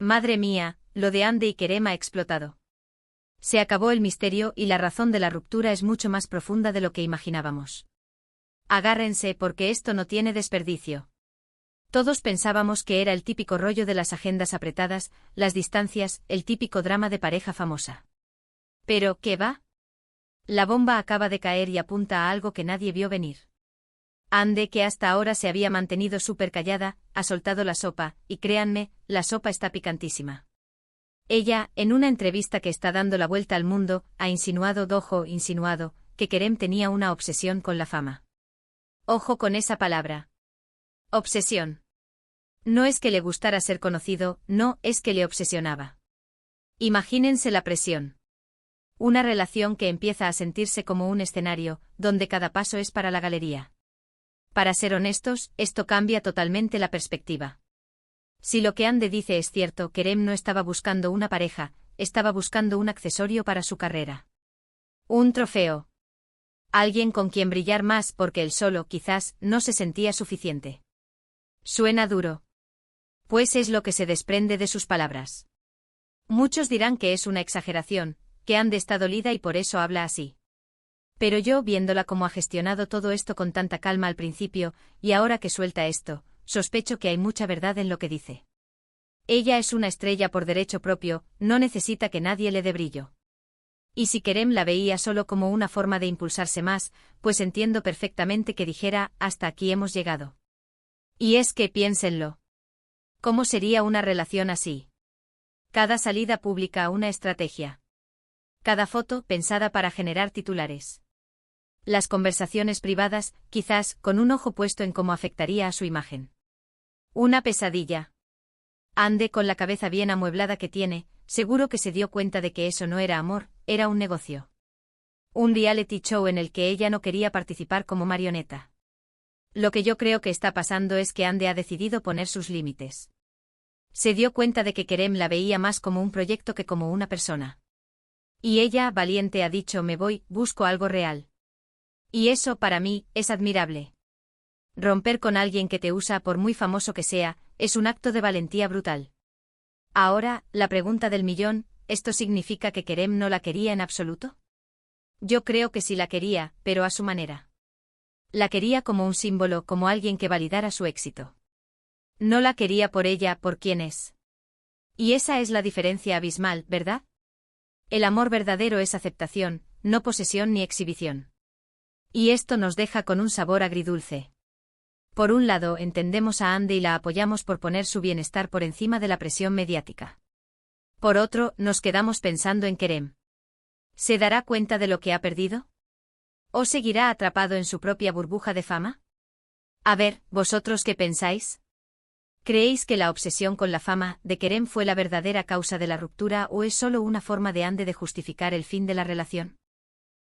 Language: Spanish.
Madre mía, lo de Ande y Kerem ha explotado. Se acabó el misterio y la razón de la ruptura es mucho más profunda de lo que imaginábamos. Agárrense porque esto no tiene desperdicio. Todos pensábamos que era el típico rollo de las agendas apretadas, las distancias, el típico drama de pareja famosa. Pero, ¿qué va? La bomba acaba de caer y apunta a algo que nadie vio venir. Ande, que hasta ahora se había mantenido súper callada, ha soltado la sopa, y créanme, la sopa está picantísima. Ella, en una entrevista que está dando la vuelta al mundo, ha insinuado, que Kerem tenía una obsesión con la fama. Ojo con esa palabra. Obsesión. No es que le gustara ser conocido, no, es que le obsesionaba. Imagínense la presión. Una relación que empieza a sentirse como un escenario, donde cada paso es para la galería. Para ser honestos, esto cambia totalmente la perspectiva. Si lo que Ande dice es cierto, Kerem no estaba buscando una pareja, estaba buscando un accesorio para su carrera. Un trofeo. Alguien con quien brillar más porque él solo, quizás, no se sentía suficiente. Suena duro. Pues es lo que se desprende de sus palabras. Muchos dirán que es una exageración, que Ande está dolida y por eso habla así. Pero yo, viéndola cómo ha gestionado todo esto con tanta calma al principio, y ahora que suelta esto, sospecho que hay mucha verdad en lo que dice. Ella es una estrella por derecho propio, no necesita que nadie le dé brillo. Y si Kerem la veía solo como una forma de impulsarse más, pues entiendo perfectamente que dijera, hasta aquí hemos llegado. Y es que piénsenlo. ¿Cómo sería una relación así? Cada salida pública una estrategia. Cada foto pensada para generar titulares. Las conversaciones privadas, quizás, con un ojo puesto en cómo afectaría a su imagen. Una pesadilla. Ande, con la cabeza bien amueblada que tiene, seguro que se dio cuenta de que eso no era amor, era un negocio. Un reality show en el que ella no quería participar como marioneta. Lo que yo creo que está pasando es que Ande ha decidido poner sus límites. Se dio cuenta de que Kerem la veía más como un proyecto que como una persona. Y ella, valiente, ha dicho: me voy, busco algo real. Y eso, para mí, es admirable. Romper con alguien que te usa, por muy famoso que sea, es un acto de valentía brutal. Ahora, la pregunta del millón, ¿esto significa que Kerem no la quería en absoluto? Yo creo que sí la quería, pero a su manera. La quería como un símbolo, como alguien que validara su éxito. No la quería por ella, por quien es. Y esa es la diferencia abismal, ¿verdad? El amor verdadero es aceptación, no posesión ni exhibición. Y esto nos deja con un sabor agridulce. Por un lado, entendemos a Ande y la apoyamos por poner su bienestar por encima de la presión mediática. Por otro, nos quedamos pensando en Kerem. ¿Se dará cuenta de lo que ha perdido? ¿O seguirá atrapado en su propia burbuja de fama? A ver, ¿vosotros qué pensáis? ¿Creéis que la obsesión con la fama de Kerem fue la verdadera causa de la ruptura o es solo una forma de Ande de justificar el fin de la relación?